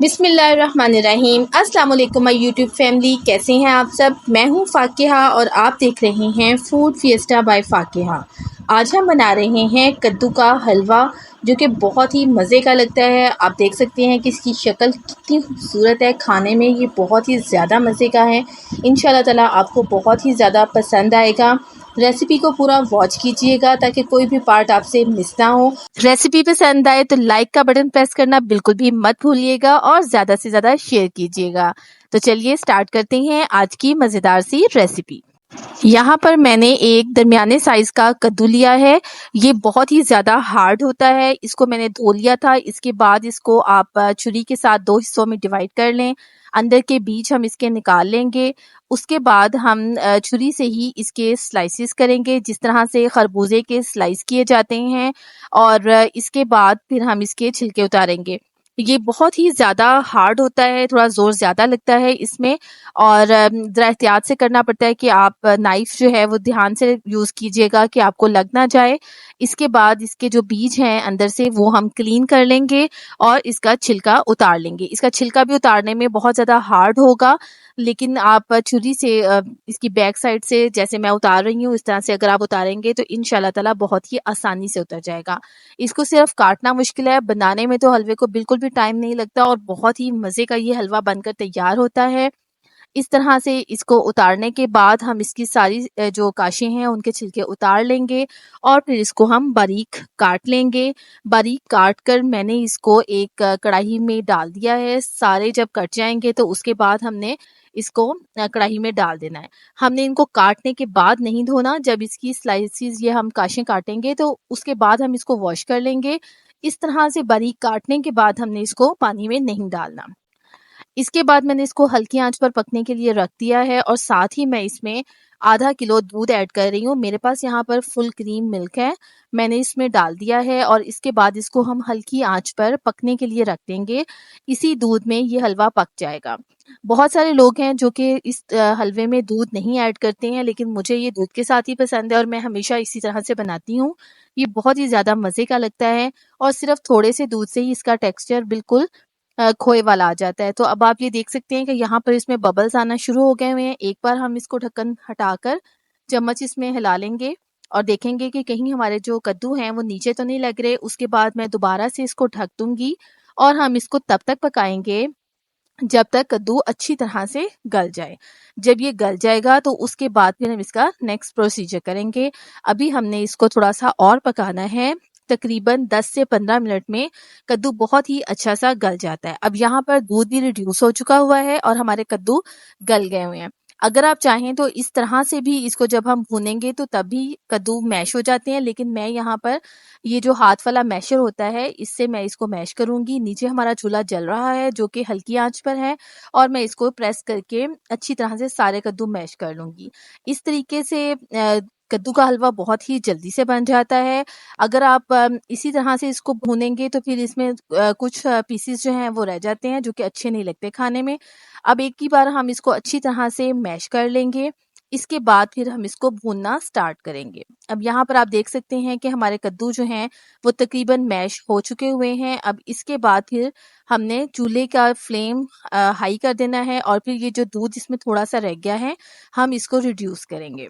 बिस्मिल्लाहिर्रहमानिर्रहीम। अस्सलाम वालेकुम माय यूट्यूब फैमिली, कैसे हैं आप सब। मैं हूं फ़ाकिहा और आप देख रहे हैं फूड फिएस्टा बाय फ़ाकिहा। आज हम बना रहे हैं कद्दू का हलवा, जो कि बहुत ही मज़े का लगता है। आप देख सकते हैं कि इसकी शक्ल कितनी खूबसूरत है, खाने में ये बहुत ही ज़्यादा मज़े का है। इंशाल्लाह ताला आपको बहुत ही ज़्यादा पसंद आएगा। रेसिपी को पूरा वॉच कीजिएगा ताकि कोई भी पार्ट आपसे मिस ना हो। रेसिपी पसंद आए तो लाइक का बटन प्रेस करना बिल्कुल भी मत भूलिएगा और ज़्यादा से ज़्यादा शेयर कीजिएगा। तो चलिए स्टार्ट करते हैं आज की मज़ेदार सी रेसिपी। यहाँ पर मैंने एक दरमियाने साइज का कद्दू लिया है। ये बहुत ही ज़्यादा हार्ड होता है। इसको मैंने धो लिया था। इसके बाद इसको आप छुरी के साथ 2 हिस्सों में डिवाइड कर लें। अंदर के बीज हम इसके निकाल लेंगे। उसके बाद हम छुरी से ही इसके स्लाइसेस करेंगे, जिस तरह से खरबूजे के स्लाइस किए जाते हैं। और इसके बाद फिर हम इसके छिलके उतारेंगे। ये बहुत ही ज़्यादा हार्ड होता है, थोड़ा ज़ोर ज़्यादा लगता है इसमें। और ज़रा एहतियात से करना पड़ता है कि आप नाइफ़ जो है वो ध्यान से यूज़ कीजिएगा कि आपको लग ना जाए। इसके बाद इसके जो बीज हैं अंदर से वो हम क्लीन कर लेंगे और इसका छिलका उतार लेंगे। इसका छिलका भी उतारने में बहुत ज़्यादा हार्ड होगा, लेकिन आप छुरी से इसकी बैक साइड से जैसे मैं उतार रही हूँ, इस तरह से अगर आप उतारेंगे तो इंशाल्लाह ताला बहुत ही आसानी से उतर जाएगा। इसको सिर्फ़ काटना मुश्किल है, बनाने में तो हलवे को बिल्कुल भी टाइम नहीं लगता और बहुत ही मज़े का ये हलवा बनकर तैयार होता है। इस तरह से इसको उतारने के बाद हम इसकी सारी जो काशें हैं उनके छिलके उतार लेंगे और फिर इसको हम बारीक काट लेंगे। बारीक काट कर मैंने इसको एक कढ़ाई में डाल दिया है। सारे जब कट जाएँगे तो उसके बाद हमने इसको कढ़ाई में डाल देना है। हमने इनको काटने के बाद नहीं धोना, जब इसकी स्लाइसेस ये हम काशें काटेंगे तो उसके बाद हम इसको वॉश कर लेंगे। इस तरह से बारीक काटने के बाद हमने इसको पानी में नहीं डालना। इसके बाद मैंने इसको हल्की आंच पर पकने के लिए रख दिया है और साथ ही मैं इसमें आधा किलो दूध ऐड कर रही हूँ। मेरे पास यहाँ पर फुल क्रीम मिल्क है, मैंने इसमें डाल दिया है और इसके बाद इसको हम हल्की आंच पर पकने के लिए रख देंगे। इसी दूध में ये हलवा पक जाएगा। बहुत सारे लोग हैं जो कि इस हलवे में दूध नहीं ऐड करते हैं, लेकिन मुझे ये दूध के साथ ही पसंद है और मैं हमेशा इसी तरह से बनाती हूँ। ये बहुत ही ज़्यादा मज़े का लगता है और सिर्फ थोड़े से दूध से ही इसका टेक्सचर बिल्कुल खोए वाला आ जाता है। तो अब आप ये देख सकते हैं कि यहाँ पर इसमें बबल्स आना शुरू हो गए हुए हैं। एक बार हम इसको ढक्कन हटाकर चम्मच इसमें हिला लेंगे और देखेंगे कि कहीं हमारे जो कद्दू हैं वो नीचे तो नहीं लग रहे। उसके बाद मैं दोबारा से इसको ढक दूँगी और हम इसको तब तक पकाएँगे जब तक कद्दू अच्छी तरह से गल जाए। जब ये गल जाएगा तो उसके बाद फिर हम इसका नेक्स्ट प्रोसीजर करेंगे। अभी हमने इसको थोड़ा-सा और पकाना है। तकरीबन 10 से 15 मिनट में कद्दू बहुत ही अच्छा-सा गल जाता है। अब यहाँ पर दूध भी रिड्यूस हो चुका हुआ है और हमारे कद्दू गल गए हुए हैं। अगर आप चाहें तो इस तरह से भी इसको जब हम भूनेंगे तो तब भी कद्दू मैश हो जाते हैं, लेकिन मैं यहाँ पर ये जो हाथ वाला मैशर होता है इससे मैं इसको मैश करूँगी। नीचे हमारा चूल्हा जल रहा है जो कि हल्की आँच पर है और मैं इसको प्रेस करके अच्छी तरह से सारे कद्दू मैश कर लूँगी। इस तरीके से कद्दू का हलवा बहुत ही जल्दी से बन जाता है। अगर आप इसी तरह से इसको भूनेंगे तो फिर इसमें कुछ पीसेस जो हैं वो रह जाते हैं जो कि अच्छे नहीं लगते खाने में। अब एक ही बार हम इसको अच्छी तरह से मैश कर लेंगे। इसके बाद फिर हम इसको भूनना स्टार्ट करेंगे। अब यहाँ पर आप देख सकते हैं कि हमारे कद्दू जो हैं वो तकरीबन मैश हो चुके हुए हैं। अब इसके बाद फिर हमने चूल्हे का फ्लेम हाई कर देना है और फिर ये जो दूध इसमें थोड़ा-सा रह गया है, हम इसको रिड्यूस करेंगे।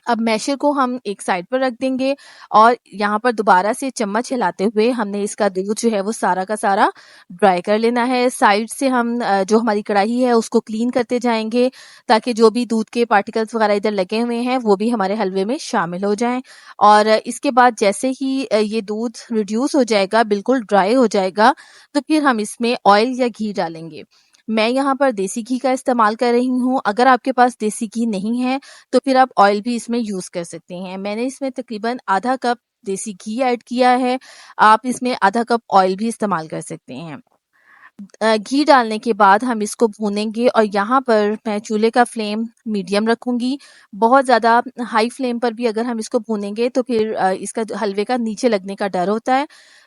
अब मैशर को हम एक साइड पर रख देंगे और यहाँ पर दोबारा से चम्मच हिलाते हुए हमने इसका दूध जो है वो सारा का सारा ड्राई कर लेना है। साइड से हम जो हमारी कढ़ाई है उसको क्लीन करते जाएंगे ताकि जो भी दूध के पार्टिकल्स वगैरह इधर लगे हुए हैं वो भी हमारे हलवे में शामिल हो जाएं। और इसके बाद जैसे ही ये दूध रिड्यूस हो जाएगा, बिल्कुल ड्राई हो जाएगा, तो फिर हम इसमें ऑयल या घी डालेंगे। मैं यहाँ पर देसी घी का इस्तेमाल कर रही हूँ। अगर आपके पास देसी घी नहीं है तो फिर आप ऑयल भी इसमें यूज़ कर सकते हैं। मैंने इसमें तकरीबन आधा कप देसी घी ऐड किया है। आप इसमें आधा कप ऑयल भी इस्तेमाल कर सकते हैं। घी डालने के बाद हम इसको भूनेंगे और यहाँ पर मैं चूल्हे का फ्लेम मीडियम रखूँगी। बहुत ज़्यादा हाई फ्लेम पर भी अगर हम इसको भूनेंगे तो फिर इसका हलवे का नीचे लगने का डर होता है।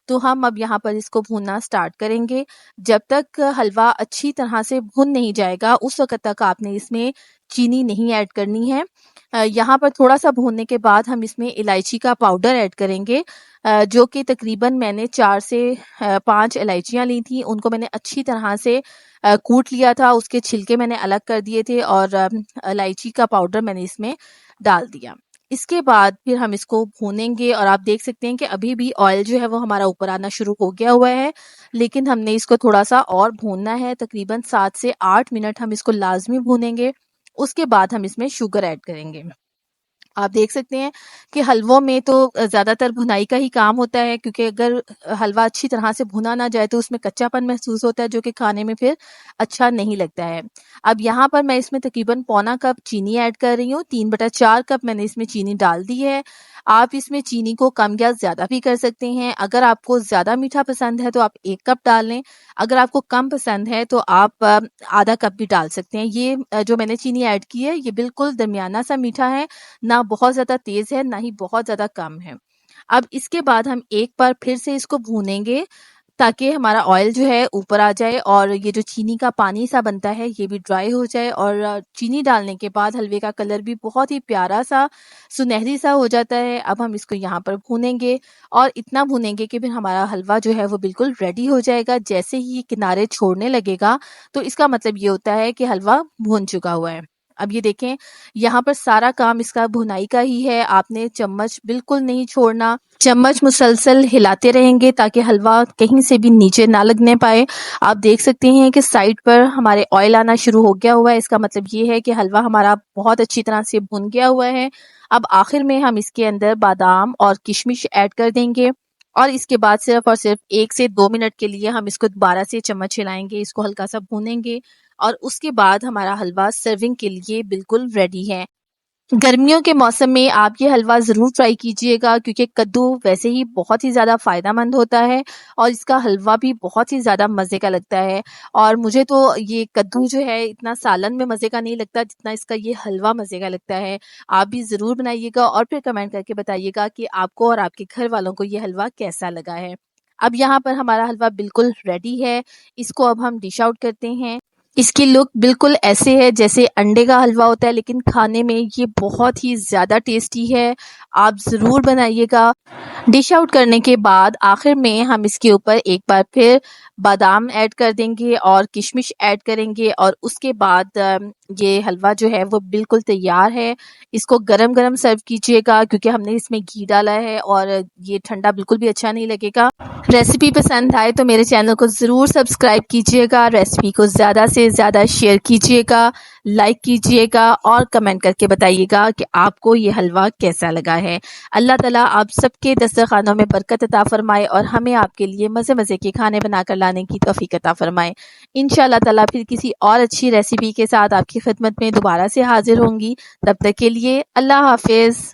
तो हम अब यहाँ पर इसको भूनना स्टार्ट करेंगे। जब तक हलवा अच्छी तरह से भुन नहीं जाएगा, उस वक़्त तक आपने इसमें चीनी नहीं ऐड करनी है। यहाँ पर थोड़ा-सा भूनने के बाद हम इसमें इलायची का पाउडर ऐड करेंगे, जो कि तकरीबन मैंने 4 से 5 इलायचियाँ ली थी। उनको मैंने अच्छी तरह से कूट लिया था, उसके छिलके मैंने अलग कर दिए थे और इलायची का पाउडर मैंने इसमें डाल दिया। इसके बाद फिर हम इसको भूनेंगे और आप देख सकते हैं कि अभी भी ऑयल जो है वो हमारा ऊपर आना शुरू हो गया हुआ है, लेकिन हमने इसको थोड़ा-सा और भूनना है, तकरीबन 7 से 8 मिनट हम इसको लाज़मी भूनेंगे। उसके बाद हम इसमें शुगर ऐड करेंगे। आप देख सकते हैं कि हलवों में तो ज़्यादातर भुनाई का ही काम होता है, क्योंकि अगर हलवा अच्छी तरह से भुना ना जाए तो उसमें कच्चापन महसूस होता है, जो कि खाने में फिर अच्छा नहीं लगता है। अब यहाँ पर मैं इसमें तकरीबन पौना कप चीनी ऐड कर रही हूँ, 3/4 कप मैंने इसमें चीनी डाल दी है। आप इसमें चीनी को कम या ज़्यादा भी कर सकते हैं। अगर आपको ज़्यादा मीठा पसंद है तो आप 1 कप डाल लें, अगर आपको कम पसंद है तो आप आधा कप भी डाल सकते हैं। ये जो मैंने चीनी ऐड की है ये बिल्कुल दरमियाना सा मीठा है, ना बहुत ज़्यादा तेज़ है, ना ही बहुत ज़्यादा कम है। अब इसके बाद हम एक बार फिर से इसको भूनेंगे, ताकि हमारा ऑयल जो है ऊपर आ जाए और ये जो चीनी का पानी सा बनता है ये भी ड्राई हो जाए, और चीनी डालने के बाद हलवे का कलर भी बहुत ही प्यारा सा सुनहरी सा हो जाता है। अब हम इसको यहाँ पर भूनेंगे और इतना भूनेंगे कि फिर हमारा हलवा जो है वो बिल्कुल रेडी हो जाएगा। जैसे ही ये किनारे छोड़ने लगेगा तो इसका मतलब ये होता है कि हलवा भून चुका हुआ है। अब ये देखें, यहाँ पर सारा काम इसका भुनाई का ही है। आपने चम्मच बिल्कुल नहीं छोड़ना, चम्मच मुसलसल हिलाते रहेंगे ताकि हलवा कहीं से भी नीचे ना लगने पाए। आप देख सकते हैं कि साइड पर हमारे ऑयल आना शुरू हो गया हुआ है, इसका मतलब ये है कि हलवा हमारा बहुत अच्छी तरह से भुन गया हुआ है। अब आखिर में हम इसके अंदर बादाम और किशमिश ऐड कर देंगे और इसके बाद सिर्फ और सिर्फ 1 से 2 मिनट के लिए हम इसको दोबारा से चम्मच हिलाएंगे, इसको हल्का सा भूनेंगे और उसके बाद हमारा हलवा सर्विंग के लिए बिल्कुल रेडी है। गर्मियों के मौसम में आप ये हलवा ज़रूर ट्राई कीजिएगा, क्योंकि कद्दू वैसे ही बहुत ही ज़्यादा फ़ायदेमंद होता है और इसका हलवा भी बहुत ही ज़्यादा मज़े का लगता है। और मुझे तो ये कद्दू जो है इतना सालन में मज़े का नहीं लगता जितना इसका ये हलवा मज़े का लगता है। आप भी ज़रूर बनाइएगा और फिर कमेंट करके बताइएगा कि आपको और आपके घर वालों को ये हलवा कैसा लगा है। अब यहाँ पर हमारा हलवा बिल्कुल रेडी है, इसको अब हम डिश आउट करते हैं। इसकी लुक बिल्कुल ऐसे है जैसे अंडे का हलवा होता है, लेकिन खाने में ये बहुत ही ज़्यादा टेस्टी है। आप ज़रूर बनाइएगा। डिश आउट करने के बाद आखिर में हम इसके ऊपर एक बार फिर बादाम ऐड कर देंगे और किशमिश ऐड करेंगे और उसके बाद ये हलवा जो है वो बिल्कुल तैयार है। इसको गरम-गरम सर्व कीजिएगा, क्योंकि हमने इसमें घी डाला है और ये ठंडा बिल्कुल भी अच्छा नहीं लगेगा। रेसिपी पसंद आए तो मेरे चैनल को ज़रूर सब्सक्राइब कीजिएगा, रेसिपी को ज़्यादा से ज़्यादा शेयर कीजिएगा, लाइक कीजिएगा और कमेंट करके बताइएगा कि आपको ये हलवा कैसा लगा है। अल्लाह ताला आप सबके दस्तरखानों में बरकत अता फरमाए और हमें आपके लिए मज़े-मज़े के खाने बनाकर लाने की तौफीक अता फरमाए। इंशाअल्लाह ताला फिर किसी और अच्छी रेसिपी के साथ आपकी खिदमत में दोबारा से हाजिर होंगी। तब तक के लिए अल्लाह हाफ़िज़।